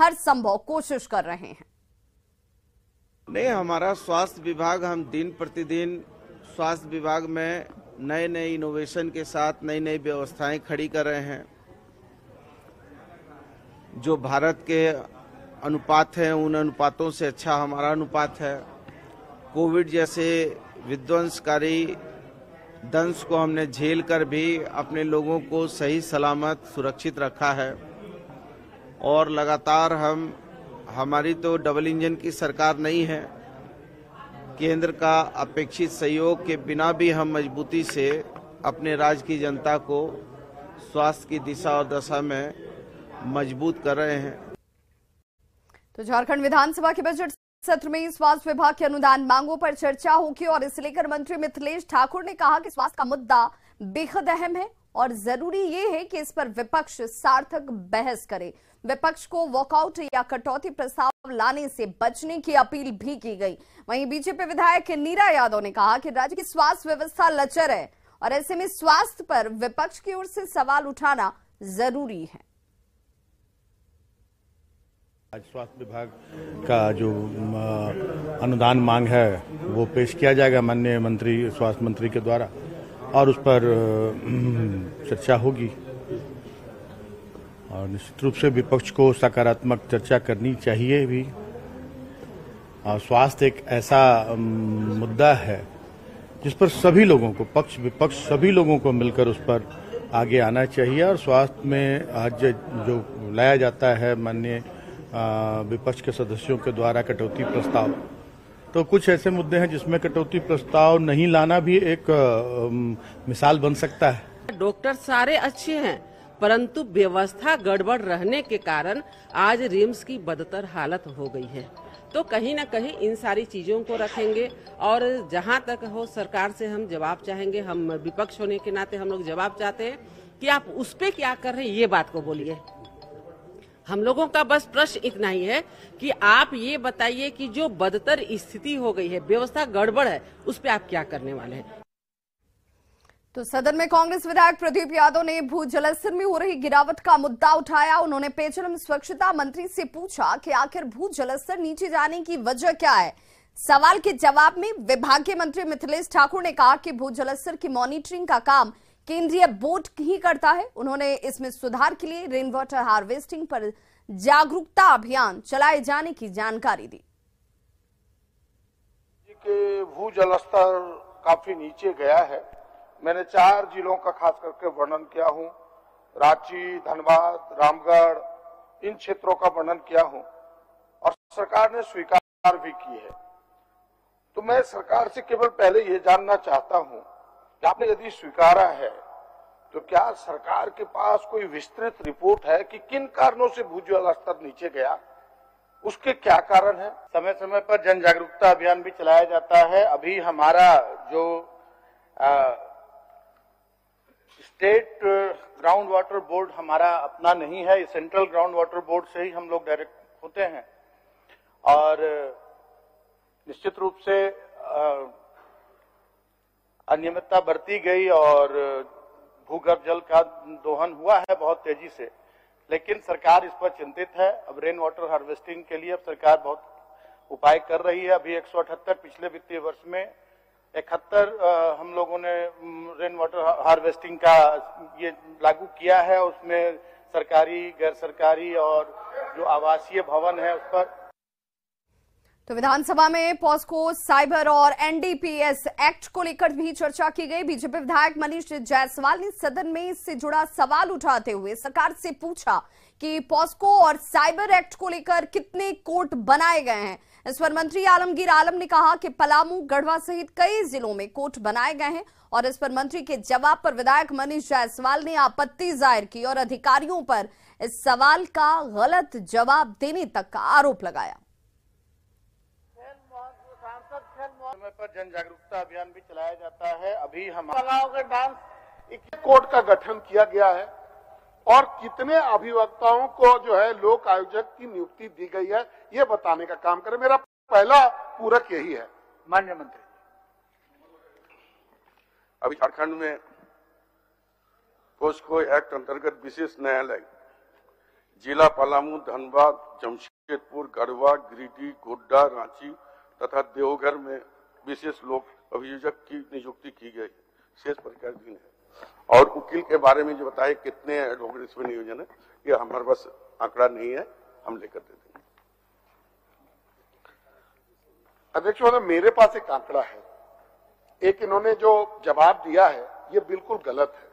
हर संभव कोशिश कर रहे हैं। नहीं, हमारा स्वास्थ्य विभाग, हम दिन प्रतिदिन स्वास्थ्य विभाग में नए नए इनोवेशन के साथ नई नई व्यवस्थाएं खड़ी कर रहे हैं। जो भारत के अनुपात हैं, उन अनुपातों से अच्छा हमारा अनुपात है। कोविड जैसे विध्वंसकारी दंश को हमने झेल कर भी अपने लोगों को सही सलामत सुरक्षित रखा है और लगातार हमारी तो डबल इंजन की सरकार नहीं है। केंद्र का अपेक्षित सहयोग के बिना भी हम मजबूती से अपने राज्य की जनता को स्वास्थ्य की दिशा और दशा में मजबूत कर रहे हैं। तो झारखंड विधानसभा के बजट सत्र में स्वास्थ्य विभाग के अनुदान मांगों पर चर्चा होगी और इसे लेकर मंत्री मिथिलेश ठाकुर ने कहा कि स्वास्थ्य का मुद्दा बेहद अहम है और जरूरी ये है कि इस पर विपक्ष सार्थक बहस करे। विपक्ष को वॉकआउट या कटौती प्रस्ताव लाने से बचने की अपील भी की गई। वहीं बीजेपी विधायक नीरा यादव ने कहा कि राज्य की स्वास्थ्य व्यवस्था लचर है और ऐसे में स्वास्थ्य पर विपक्ष की ओर से सवाल उठाना जरूरी है। आज स्वास्थ्य विभाग का जो अनुदान मांग है वो पेश किया जाएगा माननीय मंत्री, स्वास्थ्य मंत्री के द्वारा, और उस पर चर्चा होगी और निश्चित रूप से विपक्ष को सकारात्मक चर्चा करनी चाहिए भी। और स्वास्थ्य एक ऐसा मुद्दा है जिस पर सभी लोगों को, पक्ष विपक्ष सभी लोगों को मिलकर उस पर आगे आना चाहिए। और स्वास्थ्य में आज जो लाया जाता है माननीय विपक्ष के सदस्यों के द्वारा कटौती प्रस्ताव, तो कुछ ऐसे मुद्दे हैं जिसमें कटौती प्रस्ताव नहीं लाना भी एक मिसाल बन सकता है। डॉक्टर सारे अच्छे हैं परंतु व्यवस्था गड़बड़ रहने के कारण आज रिम्स की बदतर हालत हो गई है। तो कहीं न कहीं इन सारी चीजों को रखेंगे और जहां तक हो सरकार से हम जवाब चाहेंगे। हम विपक्ष होने के नाते हम लोग जवाब चाहते हैं कि आप उस पे क्या कर रहे हैं, ये बात को बोलिए। हम लोगों का बस प्रश्न इतना ही है कि आप ये बताइए कि जो बदतर स्थिति हो गई है, व्यवस्था गड़बड़ है, उस पे आप क्या करने वाले हैं। तो सदन में कांग्रेस विधायक प्रदीप यादव ने भूजलस्तर में हो रही गिरावट का मुद्दा उठाया। उन्होंने पेयजल एवं स्वच्छता मंत्री से पूछा कि आखिर भूजलस्तर नीचे जाने की वजह क्या है। सवाल के जवाब में विभागीय मंत्री मिथिलेश ठाकुर ने कहा कि भूजलस्तर की मॉनिटरिंग का काम केंद्रीय बोर्ड ही करता है। उन्होंने इसमें सुधार के लिए रेन वाटर हार्वेस्टिंग पर जागरूकता अभियान चलाए जाने की जानकारी दी। भूजल स्तर काफी नीचे गया है। मैंने 4 जिलों का खास करके वर्णन किया हूं, रांची, धनबाद, रामगढ़, इन क्षेत्रों का वर्णन किया हूं और सरकार ने स्वीकार भी की है। तो मैं सरकार से केवल पहले ये जानना चाहता हूं कि आपने यदि स्वीकारा है तो क्या सरकार के पास कोई विस्तृत रिपोर्ट है कि किन कारणों से भूजल स्तर नीचे गया, उसके क्या कारण है। समय समय पर जन जागरूकता अभियान भी चलाया जाता है। अभी हमारा जो स्टेट ग्राउंड वाटर बोर्ड हमारा अपना नहीं है, सेंट्रल ग्राउंड वाटर बोर्ड से ही हम लोग डायरेक्ट होते हैं और निश्चित रूप से अनियमितता बरती गई और भूगर्भ जल का दोहन हुआ है बहुत तेजी से, लेकिन सरकार इस पर चिंतित है। अब रेन वाटर हार्वेस्टिंग के लिए अब सरकार बहुत उपाय कर रही है। अभी 178 पिछले वित्तीय वर्ष में 71 हम लोगों ने रेन वाटर हार्वेस्टिंग का ये लागू किया है। उसमें सरकारी, गैर सरकारी और जो आवासीय भवन है उस पर। तो विधानसभा में पॉस्को, साइबर और एनडीपीएस एक्ट को लेकर भी चर्चा की गई। बीजेपी विधायक मनीष जायसवाल ने सदन में इससे जुड़ा सवाल उठाते हुए सरकार से पूछा कि पॉस्को और साइबर एक्ट को लेकर कितने कोर्ट बनाए गए हैं। इस पर मंत्री आलमगीर आलम ने कहा कि पलामू, गढ़वा सहित कई जिलों में कोर्ट बनाए गए हैं और इस पर मंत्री के जवाब पर विधायक मनीष जायसवाल ने आपत्ति जाहिर की और अधिकारियों पर इस सवाल का गलत जवाब देने तक का आरोप लगाया। समय पर जन जागरूकता अभियान भी चलाया जाता है। अभी हमारा कोर्ट का गठन किया गया है और कितने अभिवक्ताओं को जो है लोक आयोजक की नियुक्ति दी गई है, ये बताने का काम करें। मेरा पहला पूरक यही है। माननीय मंत्री, अभी झारखंड में पॉस्को एक्ट अंतर्गत विशेष न्यायालय जिला पलामू, धनबाद, जमशेदपुर, गढ़वा, गिरिडीह, गोड्डा, रांची तथा देवघर में विशेष लोक अभियोजक की नियुक्ति की गई। शेष प्रक्रियाधीन है। और वकील के बारे में जो बताए कितने एडवोकेट इसमें नियोजन है, ये हमारे पास आंकड़ा नहीं है, हम लेकर दे देंगे। अध्यक्ष महोदय, मेरे पास एक आंकड़ा है। एक इन्होंने जो जवाब दिया है ये बिल्कुल गलत है।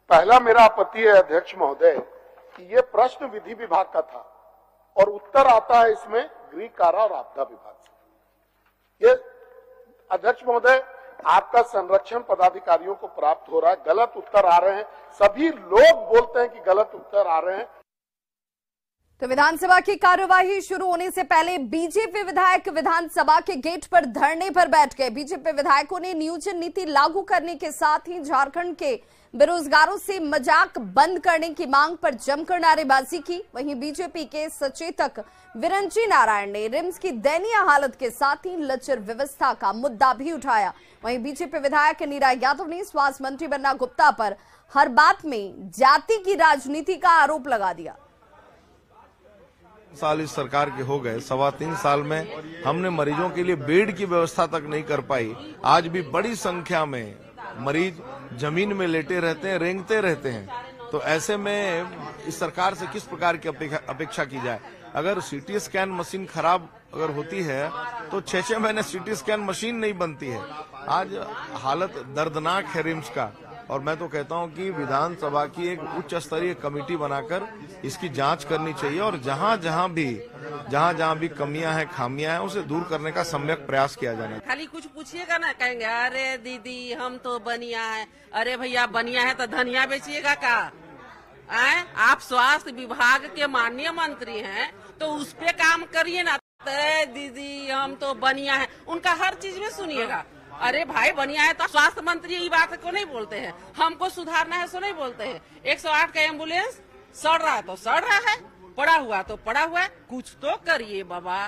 पहला मेरा आपत्ति है अध्यक्ष महोदय कि ये प्रश्न विधि विभाग का था और उत्तर आता है इसमें गृह कारा और आपदा विभाग से। ये अध्यक्ष महोदय आपका संरक्षण पदाधिकारियों को प्राप्त हो रहा है, गलत उत्तर आ रहे हैं। सभी लोग बोलते हैं कि गलत उत्तर आ रहे हैं। तो विधानसभा की कार्यवाही शुरू होने से पहले बीजेपी विधायक विधानसभा के गेट पर धरने पर बैठ गए। बीजेपी विधायकों ने नियोजन नीति लागू करने के साथ ही झारखंड के बेरोजगारों से मजाक बंद करने की मांग पर जमकर नारेबाजी की। वहीं बीजेपी के सचेतक विरंची नारायण ने रिम्स की दयनीय हालत के साथ ही लचर व्यवस्था का मुद्दा भी उठाया। वहीं बीजेपी विधायक नीरा यादव ने स्वास्थ्य मंत्री बन्ना गुप्ता पर हर बात में जाति की राजनीति का आरोप लगा दिया। साल इस सरकार के हो गए, 3.25 साल में हमने मरीजों के लिए बेड की व्यवस्था तक नहीं कर पाई। आज भी बड़ी संख्या में मरीज जमीन में लेटे रहते हैं, रेंगते रहते हैं। तो ऐसे में इस सरकार से किस प्रकार की अपेक्षा की जाए? अगर सीटी स्कैन मशीन खराब अगर होती है तो 6-6 महीने सीटी स्कैन मशीन नहीं बनती है। आज हालत दर्दनाक है रिम्स का, और मैं तो कहता हूं कि विधानसभा की एक उच्च स्तरीय कमेटी बनाकर इसकी जांच करनी चाहिए और जहां जहां भी कमियां हैं, खामियां हैं, उसे दूर करने का सम्यक प्रयास किया जाना। खाली कुछ पूछिएगा ना, कहेंगे अरे दीदी हम तो बनिया है, अरे भैया बनिया है तो धनिया बेचिएगा का? आप स्वास्थ्य विभाग के माननीय मंत्री हैं तो उस पे काम करिए ना। दीदी हम तो बनिया है, उनका हर चीज में सुनिएगा। अरे भाई बनिया है तो स्वास्थ्य मंत्री ये बात को नहीं बोलते हैं, हमको सुधारना है सो नहीं बोलते हैं। 108 का एम्बुलेंस सड़ रहा है तो सड़ रहा है, पड़ा हुआ तो पड़ा हुआ है, कुछ तो करिए बाबा।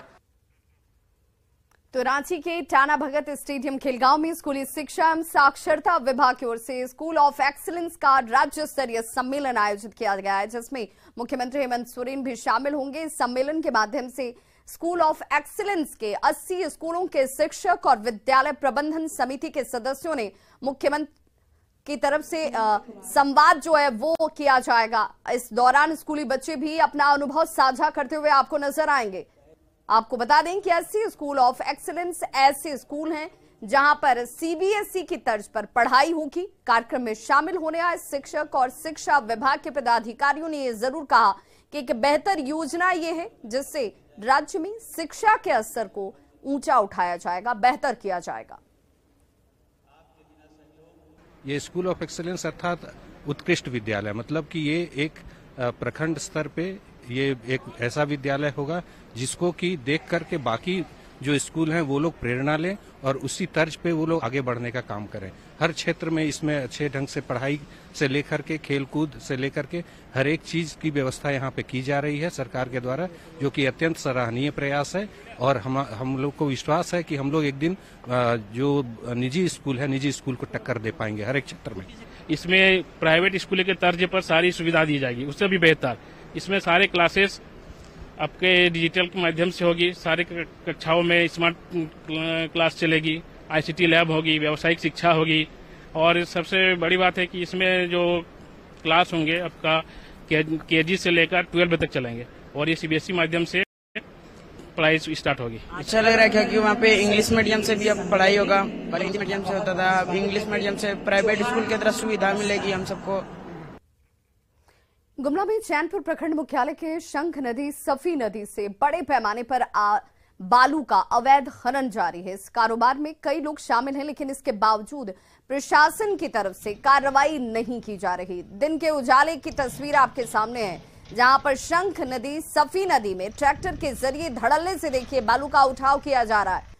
तो रांची के टाना भगत स्टेडियम खेलगांव में स्कूली शिक्षा एवं साक्षरता विभाग की ओर से स्कूल ऑफ एक्सीलेंस का राज्य स्तरीय सम्मेलन आयोजित किया गया है, जिसमें मुख्यमंत्री हेमंत सोरेन भी शामिल होंगे। इस सम्मेलन के माध्यम से स्कूल ऑफ एक्सीलेंस के 80 स्कूलों के शिक्षक और विद्यालय प्रबंधन समिति के सदस्यों ने मुख्यमंत्री की तरफ से संवाद जो है वो किया जाएगा। इस दौरान स्कूली बच्चे भी अपना अनुभव साझा करते हुए आपको नजर आएंगे। आपको बता दें कि 80 स्कूल ऑफ एक्सीलेंस ऐसे स्कूल हैं जहां पर सीबीएसई की तर्ज पर पढ़ाई होगी। कार्यक्रम में शामिल होने आए शिक्षक और शिक्षा विभाग के पदाधिकारियों ने यह जरूर कहा कि एक बेहतर योजना ये है जिससे राज्य में शिक्षा के स्तर को ऊंचा उठाया जाएगा, बेहतर किया जाएगा। ये स्कूल ऑफ एक्सीलेंस अर्थात उत्कृष्ट विद्यालय, मतलब कि ये एक प्रखंड स्तर पे ये एक ऐसा विद्यालय होगा जिसको कि देख करके बाकी जो स्कूल हैं वो लोग प्रेरणा लें और उसी तर्ज पे वो लोग आगे बढ़ने का काम करें। हर क्षेत्र में इसमें अच्छे ढंग से पढ़ाई से लेकर के खेलकूद से लेकर के हर एक चीज की व्यवस्था यहाँ पे की जा रही है सरकार के द्वारा, जो कि अत्यंत सराहनीय प्रयास है। और हम लोग को विश्वास है कि हम लोग एक दिन जो निजी स्कूल है, निजी स्कूल को टक्कर दे पाएंगे हर एक क्षेत्र में। इसमें प्राइवेट स्कूल के तर्ज पर सारी सुविधा दी जाएगी, उससे भी बेहतर। इसमें सारे क्लासेस आपके डिजिटल के माध्यम से होगी, सारे कक्षाओं में स्मार्ट क्लास चलेगी, आईसीटी लैब होगी, व्यावसायिक शिक्षा होगी। और सबसे बड़ी बात है कि इसमें जो क्लास होंगे आपका केजी से लेकर 12 तक चलेंगे और ये सीबीएसई माध्यम से पढ़ाई स्टार्ट होगी। अच्छा लग रहा है क्योंकि वहाँ पे इंग्लिश मीडियम से भी अब पढ़ाई होगा, पहले हिंदी मीडियम से होता था, अब इंग्लिश मीडियम से प्राइवेट स्कूल की तरह सुविधा मिलेगी हम सबको। गुमला में चैनपुर प्रखंड मुख्यालय के शंख नदी, सफी नदी से बड़े पैमाने पर बालू का अवैध खनन जारी है। इस कारोबार में कई लोग शामिल हैं, लेकिन इसके बावजूद प्रशासन की तरफ से कार्रवाई नहीं की जा रही। दिन के उजाले की तस्वीर आपके सामने है, जहां पर शंख नदी, सफी नदी में ट्रैक्टर के जरिए धड़ल्ले से देखिए बालू का उठाव किया जा रहा है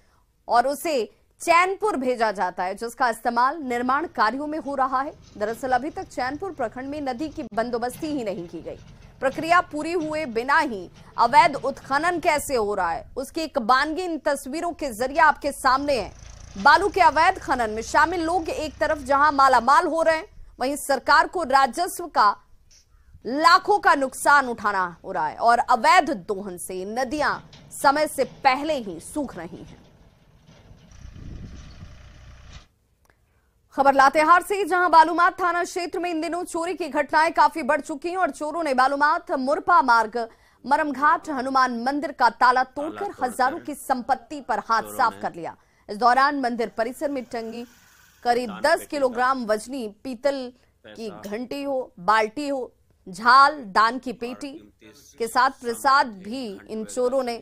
और उसे चैनपुर भेजा जाता है, जिसका इस्तेमाल निर्माण कार्यों में हो रहा है। दरअसल अभी तक चैनपुर प्रखंड में नदी की बंदोबस्ती ही नहीं की गई। प्रक्रिया पूरी हुए बिना ही अवैध उत्खनन कैसे हो रहा है, उसकी एक बानगी इन तस्वीरों के जरिए आपके सामने है। बालू के अवैध खनन में शामिल लोग एक तरफ जहां मालामाल हो रहे हैं, वहीं सरकार को राजस्व का लाखों का नुकसान उठाना हो रहा है और अवैध दोहन से नदियां समय से पहले ही सूख रही हैं। खबर लातेहार से, जहां बालूमाथ थाना क्षेत्र में इन दिनों चोरी की घटनाएं काफी बढ़ चुकी हैं और चोरों ने बालूमाथ मुरपा मार्ग मरमघाट हनुमान मंदिर का ताला तोड़कर हजारों की संपत्ति पर हाथ साफ कर लिया। इस दौरान मंदिर परिसर में टंगी करीब 10 किलोग्राम वजनी पीतल की घंटी हो, बाल्टी हो, झाल, दान की पेटी के साथ प्रसाद भी इन चोरों ने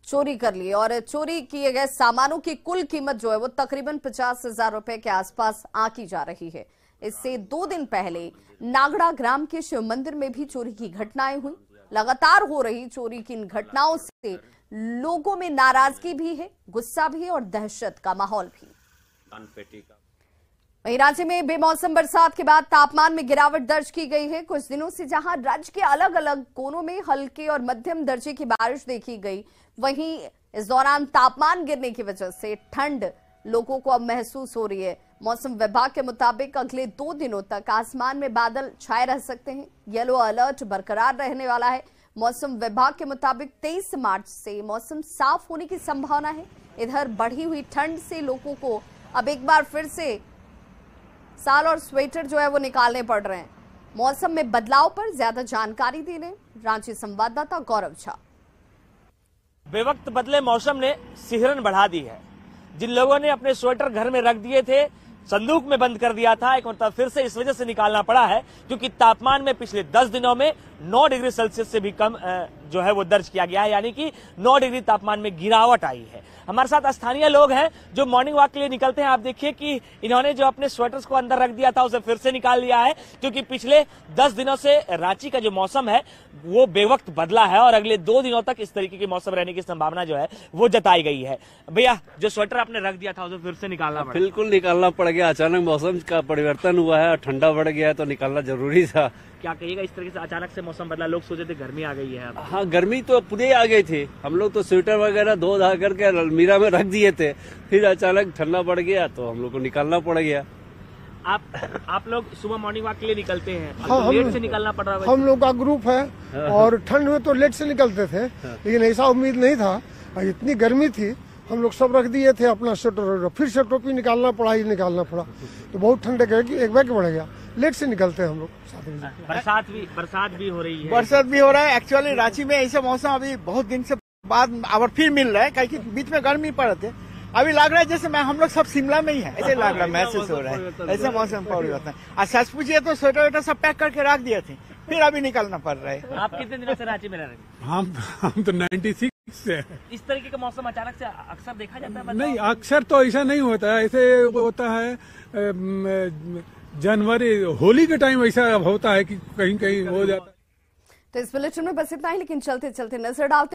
चोरी कर ली और चोरी किए गए सामानों की कुल कीमत जो है वो तकरीबन 50,000 रुपए के आसपास आंकी जा रही है। इससे 2 दिन पहले नागड़ा ग्राम के शिव मंदिर में भी चोरी की घटनाएं हुई। लगातार हो रही चोरी की इन घटनाओं से लोगों में नाराजगी भी है, गुस्सा भी है और दहशत का माहौल भी। वहीं राज्य में बेमौसम बरसात के बाद तापमान में गिरावट दर्ज की गई है। कुछ दिनों से जहां राज्य के अलग अलग कोनों में हल्के और मध्यम दर्जे की बारिश देखी गई, वहीं इस दौरान तापमान गिरने की वजह से ठंड लोगों को अब महसूस हो रही है। मौसम विभाग के मुताबिक अगले 2 दिनों तक आसमान में बादल छाए रह सकते हैं। येलो अलर्ट बरकरार रहने वाला है। मौसम विभाग के मुताबिक 23 मार्च से मौसम साफ होने की संभावना है। इधर बढ़ी हुई ठंड से लोगों को अब एक बार फिर से साल और स्वेटर जो है वो निकालने पड़ रहे हैं। मौसम में बदलाव पर ज्यादा जानकारी देने रांची संवाददाता गौरव झा। बेवक्त बदले मौसम ने सिहरन बढ़ा दी है। जिन लोगों ने अपने स्वेटर घर में रख दिए थे, संदूक में बंद कर दिया था, एक मतलब फिर से इस वजह से निकालना पड़ा है क्योंकि तापमान में पिछले 10 दिनों में 9 डिग्री सेल्सियस से भी कम जो है वो दर्ज किया गया है, यानी कि 9 डिग्री तापमान में गिरावट आई है। हमारे साथ स्थानीय लोग हैं जो मॉर्निंग वॉक के लिए निकलते हैं। आप देखिए कि इन्होंने जो अपने स्वेटर्स को अंदर रख दिया था उसे फिर से निकाल लिया है क्योंकि पिछले 10 दिनों से रांची का जो मौसम है वो बेवक्त बदला है और अगले 2 दिनों तक इस तरीके की मौसम रहने की संभावना जो है वो जताई गई है। भैया, जो स्वेटर आपने रख दिया था उसे फिर से निकालना पड़ा? बिल्कुल निकालना पड़ गया। अचानक मौसम का परिवर्तन हुआ है, ठंडा बढ़ गया है तो निकालना जरूरी था। क्या कहिएगा, इस तरीके से अचानक से मौसम बदला? लोग सोचे थे गर्मी आ गई है। हाँ, गर्मी तो पूरे आ गई थी। हम लोग तो स्वेटर वगैरह धो धा करके अलमीरा में रख दिए थे, फिर अचानक ठंडा बढ़ गया तो हम लोग को निकालना पड़ गया। आप लोग सुबह मॉर्निंग वॉक के लिए निकलते हैं, हाँ, लेट से निकलना पड़ रहा है। हम लोग का ग्रुप है और ठंड में तो लेट से निकलते थे, लेकिन ऐसा उम्मीद नहीं था। इतनी गर्मी थी, हम लोग सब रख दिए थे अपना स्वेटर, फिर से टोपी निकालना पड़ा, ही निकालना पड़ा तो बहुत ठंड एक बैग बढ़ गया। लेट से निकलते हैं हम लोग। बरसात भी हो रही है। बरसात भी हो रहा है। एक्चुअली रांची में ऐसा मौसम अभी बहुत दिन से बाद अब फिर मिल रहा है, क्योंकि बीच में गर्मी पड़ रहे थे। अभी लग रहा है जैसे हम लोग सब शिमला में ही है, ऐसे लग रहा है, महसूस हो रहा है ऐसे मौसम परिवर्तन। और सच पूछिए तो स्वेटर वेटर सब पैक करके रख दिए थे, फिर अभी निकलना पड़ रहा है। आप कितने दिनों से रांची में रह रहे हैं? हम तो 96 से। इस तरीके का मौसम अचानक से अक्सर देखा जाता है? नहीं, अक्सर तो ऐसा नहीं होता है। ऐसे होता है जनवरी होली के टाइम ऐसा होता है कि कहीं कहीं हो जाता है। तो इस बुलेटिन में बस इतना ही, लेकिन चलते चलते नजर डालते